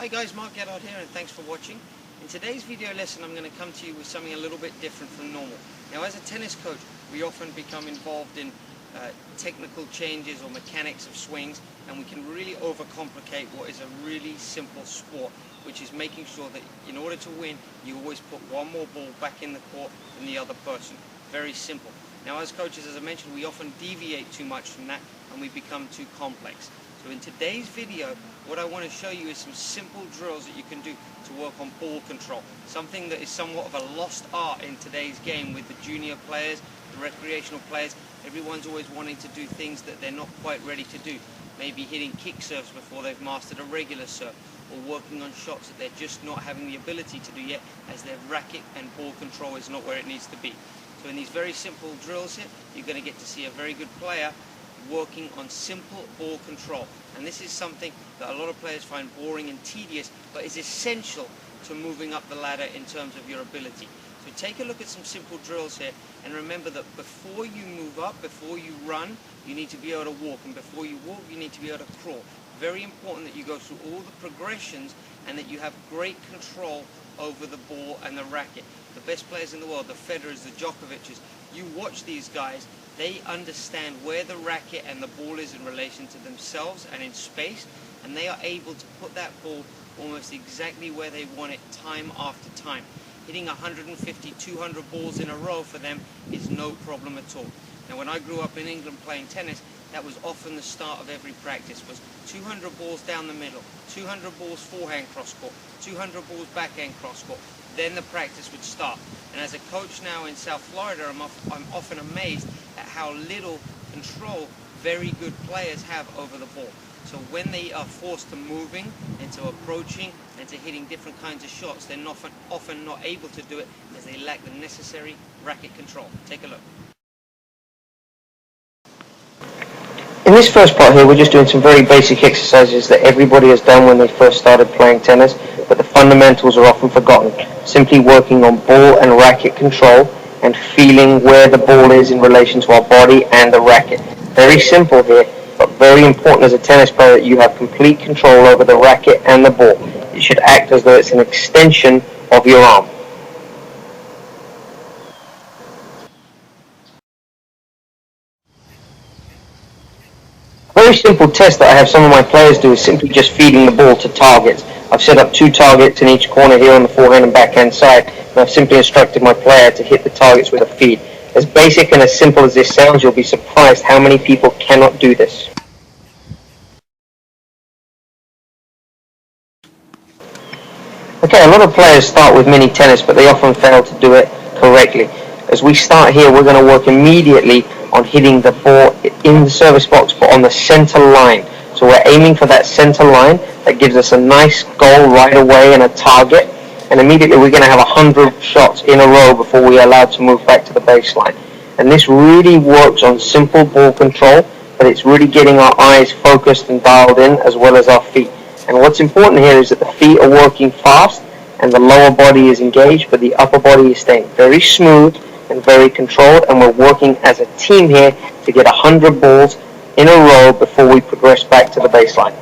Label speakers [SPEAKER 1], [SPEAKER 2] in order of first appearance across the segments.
[SPEAKER 1] Hi guys, Mark here and thanks for watching. In today's video lesson I'm going to come to you with something a little bit different from normal. Now as a tennis coach we often become involved in technical changes or mechanics of swings, and we can really overcomplicate what is a really simple sport, which is making sure that in order to win you always put one more ball back in the court than the other person. Very simple. Now as coaches, as I mentioned, we often deviate too much from that and we become too complex. So in today's video, what I want to show you is some simple drills that you can do to work on ball control. Something that is somewhat of a lost art in today's game with the junior players, the recreational players. Everyone's always wanting to do things that they're not quite ready to do. Maybe hitting kick serves before they've mastered a regular serve, or working on shots that they're just not having the ability to do yet, as their racket and ball control is not where it needs to be. So in these very simple drills here, you're going to get to see a very good player working on simple ball control, and this is something that a lot of players find boring and tedious, but is essential to moving up the ladder in terms of your ability. So take a look at some simple drills here, and remember that before you move up, before you run, you need to be able to walk, and before you walk you need to be able to crawl. Very important that you go through all the progressions and that you have great control over the ball and the racket. The best players in the world, the Federers, the Djokovic's, you watch these guys, they understand where the racket and the ball is in relation to themselves and in space, and they are able to put that ball almost exactly where they want it time after time. Hitting 150, 200 balls in a row for them is no problem at all. Now when I grew up in England playing tennis, that was often the start of every practice, was 200 balls down the middle, 200 balls forehand cross-court, 200 balls backhand cross-court. Then the practice would start. And as a coach now in South Florida, I'm often amazed at how little control very good players have over the ball. So when they are forced to moving and to approaching and to hitting different kinds of shots, they're often not able to do it as they lack the necessary racket control. Take a look.
[SPEAKER 2] In this first part here, we're just doing some very basic exercises that everybody has done when they first started playing tennis, but the fundamentals are often forgotten. Simply working on ball and racket control and feeling where the ball is in relation to our body and the racket. Very simple here, but very important as a tennis player that you have complete control over the racket and the ball. It should act as though it's an extension of your arm. A very simple test that I have some of my players do is simply just feeding the ball to targets. I've set up 2 targets in each corner here on the forehand and backhand side, and I've simply instructed my player to hit the targets with a feed. As basic and as simple as this sounds, you'll be surprised how many people cannot do this. Okay, a lot of players start with mini tennis, but they often fail to do it correctly. As we start here, we're going to work immediately on hitting the ball in the service box, but on the center line. So we're aiming for that center line. That gives us a nice goal right away and a target. And immediately we're going to have 100 shots in a row before we are allowed to move back to the baseline. And this really works on simple ball control, but it's really getting our eyes focused and dialed in as well as our feet. And what's important here is that the feet are working fast and the lower body is engaged, but the upper body is staying very smooth and very controlled, and we're working as a team here to get 100 balls in a row before we progress back to the baseline.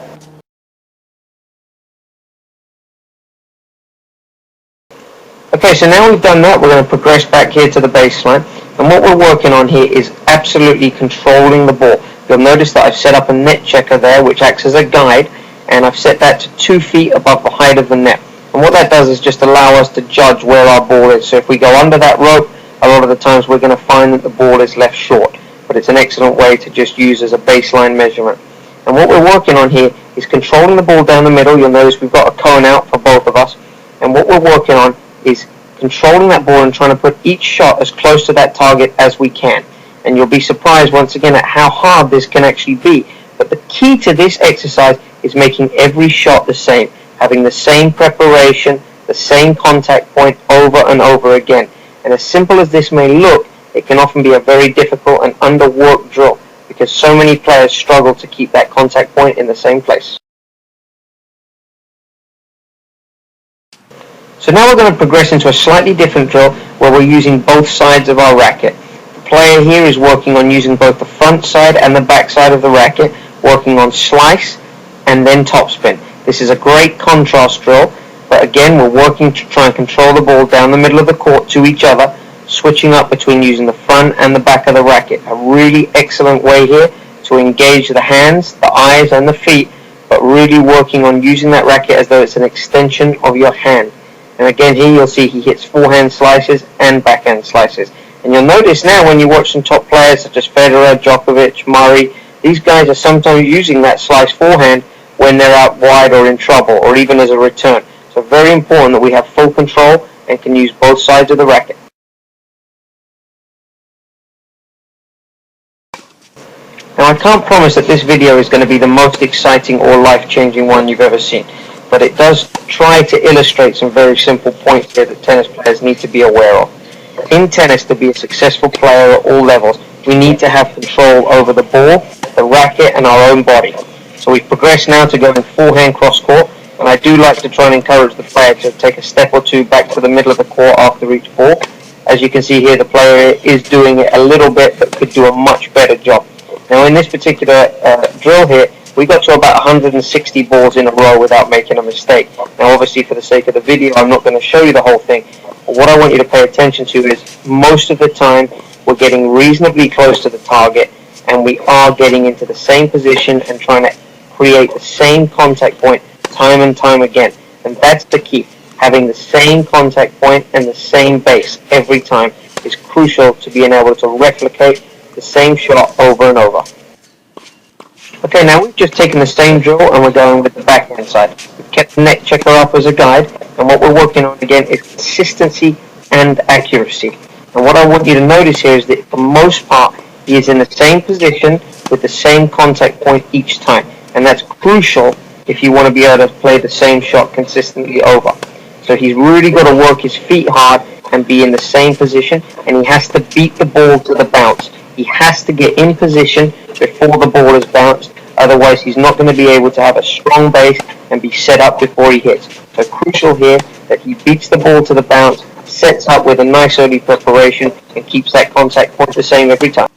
[SPEAKER 2] Okay, so now we've done that, we're going to progress back here to the baseline, and what we're working on here is absolutely controlling the ball. You'll notice that I've set up a net checker there which acts as a guide, and I've set that to 2 feet above the height of the net. And what that does is just allow us to judge where our ball is. So if we go under that rope, a lot of the times we're going to find that the ball is left short, but it's an excellent way to just use as a baseline measurement. And what we're working on here is controlling the ball down the middle. You'll notice we've got a cone out for both of us, and what we're working on is controlling that ball and trying to put each shot as close to that target as we can. And you'll be surprised once again at how hard this can actually be. But the key to this exercise is making every shot the same, having the same preparation, the same contact point over and over again. And as simple as this may look, it can often be a very difficult and underworked drill because so many players struggle to keep that contact point in the same place. So now we're going to progress into a slightly different drill where we're using both sides of our racket. The player here is working on using both the front side and the back side of the racket, working on slice and then topspin. This is a great contrast drill, but again we're working to try and control the ball down the middle of the court to each other, switching up between using the front and the back of the racket. A really excellent way here to engage the hands, the eyes and the feet, but really working on using that racket as though it's an extension of your hand. And again here you'll see he hits forehand slices and backhand slices. And you'll notice now when you watch some top players such as Federer, Djokovic, Murray, these guys are sometimes using that slice forehand when they're out wide or in trouble, or even as a return. So very important that we have full control and can use both sides of the racket. Now I can't promise that this video is going to be the most exciting or life-changing one you've ever seen, but it does try to illustrate some very simple points here that tennis players need to be aware of. In tennis, to be a successful player at all levels, we need to have control over the ball, the racket and our own body. So we've progressed now to going forehand cross-court, and I do like to try and encourage the player to take a step or two back to the middle of the court after each ball. As you can see here, the player is doing it a little bit, but could do a much better job. Now in this particular drill here, we got to about 160 balls in a row without making a mistake. Now obviously for the sake of the video, I'm not going to show you the whole thing. But what I want you to pay attention to is most of the time we're getting reasonably close to the target, and we are getting into the same position and trying to create the same contact point time and time again. And that's the key. Having the same contact point and the same base every time is crucial to being able to replicate the same shot over and over. Okay, now we've just taken the same drill and we're going with the backhand side. We've kept the net checker up as a guide, and what we're working on again is consistency and accuracy. And what I want you to notice here is that for the most part, he is in the same position with the same contact point each time. And that's crucial if you want to be able to play the same shot consistently over. So he's really got to work his feet hard and be in the same position, and he has to beat the ball to the bounce. He has to get in position before the ball is bounced, otherwise he's not going to be able to have a strong base and be set up before he hits. So crucial here that he beats the ball to the bounce, sets up with a nice early preparation, and keeps that contact point the same every time.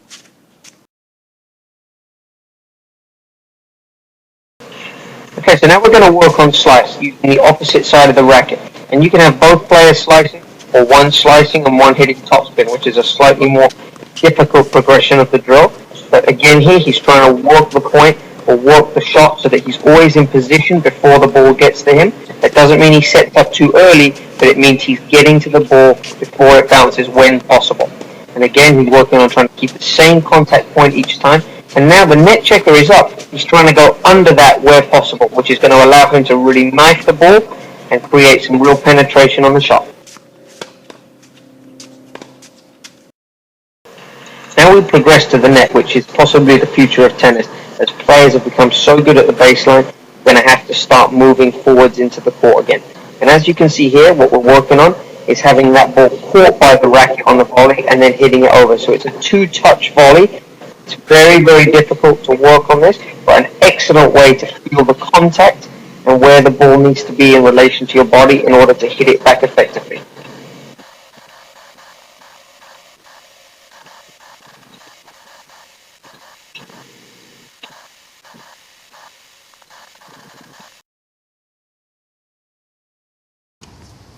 [SPEAKER 2] Okay, so now we're going to work on slice using the opposite side of the racket. And you can have both players slicing, or one slicing and one hitting topspin, which is a slightly more difficult progression of the drill. But again here, he's trying to work the point or work the shot so that he's always in position before the ball gets to him. That doesn't mean he sets up too early, but it means he's getting to the ball before it bounces when possible. And again, he's working on trying to keep the same contact point each time. And now the net checker is up. He's trying to go under that where possible, which is going to allow him to really knife the ball and create some real penetration on the shot. Now we progress to the net, which is possibly the future of tennis. As players have become so good at the baseline, we're going to have to start moving forwards into the court again. And as you can see here, what we're working on is having that ball caught by the racket on the volley and then hitting it over. So it's a two-touch volley. It's very, very difficult to work on this, but an excellent way to feel the contact and where the ball needs to be in relation to your body in order to hit it back effectively.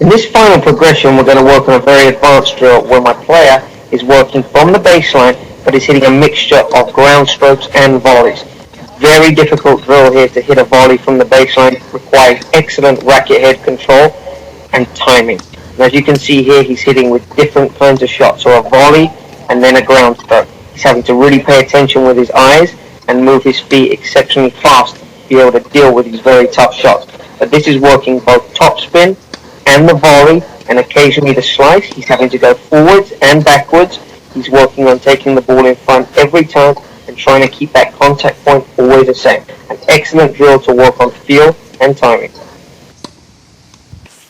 [SPEAKER 2] In this final progression, we're going to work on a very advanced drill where my player is working from the baseline but is hitting a mixture of ground strokes and volleys. Very difficult drill here to hit a volley from the baseline. It requires excellent racket head control and timing. And as you can see here, he's hitting with different kinds of shots, so a volley and then a ground stroke. He's having to really pay attention with his eyes and move his feet exceptionally fast to be able to deal with these very tough shots. But this is working both topspin and the volley, and occasionally the slice. He's having to go forwards and backwards. He's working on taking the ball in front every time and trying to keep that contact point always the same. An excellent drill to work on feel and timing.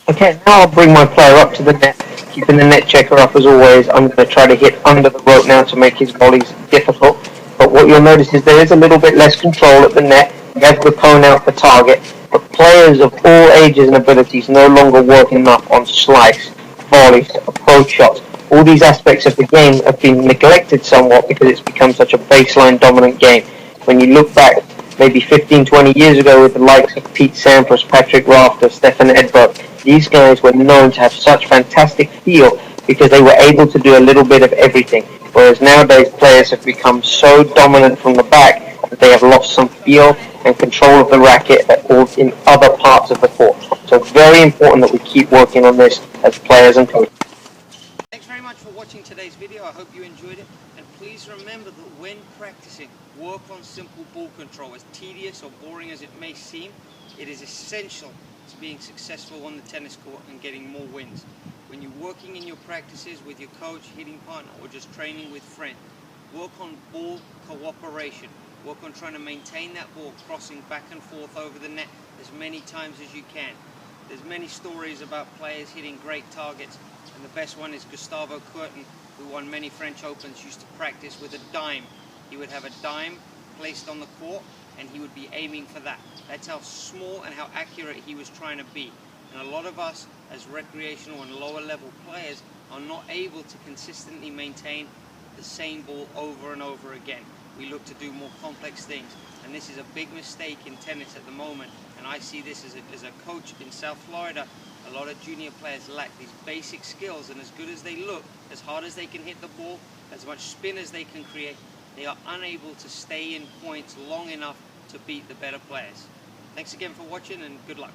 [SPEAKER 2] Okay, now I'll bring my player up to the net, keeping the net checker up as always. I'm going to try to hit under the rope now to make his volleys difficult. But what you'll notice is there is a little bit less control at the net. We have the cone out for target. But players of all ages and abilities no longer work enough on slice, volleys, approach shots. All these aspects of the game have been neglected somewhat because it's become such a baseline dominant game. When you look back maybe 15, 20 years ago with the likes of Pete Sampras, Patrick Rafter, Stefan Edberg. These guys were known to have such fantastic feel because they were able to do a little bit of everything. Whereas nowadays players have become so dominant from the back that they have lost some feel and control of the racket in other parts of the court. So very important that we keep working on this as players and coaches.
[SPEAKER 1] Thanks very much for watching today's video. I hope you enjoyed it. And please remember that when practicing, work on simple ball control. As tedious or boring as it may seem, it is essential to being successful on the tennis court and getting more wins. When you're working in your practices with your coach, hitting partner, or just training with friends, work on ball cooperation. Work on trying to maintain that ball crossing back and forth over the net as many times as you can. There's many stories about players hitting great targets, and the best one is Gustavo Kuerten, who won many French Opens, used to practice with a dime. He would have a dime placed on the court, and he would be aiming for that. That's how small and how accurate he was trying to be. And a lot of us, as recreational and lower level players, are not able to consistently maintain the same ball over and over again. We look to do more complex things, and this is a big mistake in tennis at the moment. And I see this as a coach in South Florida. A lot of junior players lack these basic skills, and as good as they look, as hard as they can hit the ball, as much spin as they can create, they are unable to stay in points long enough to beat the better players. Thanks again for watching, and good luck.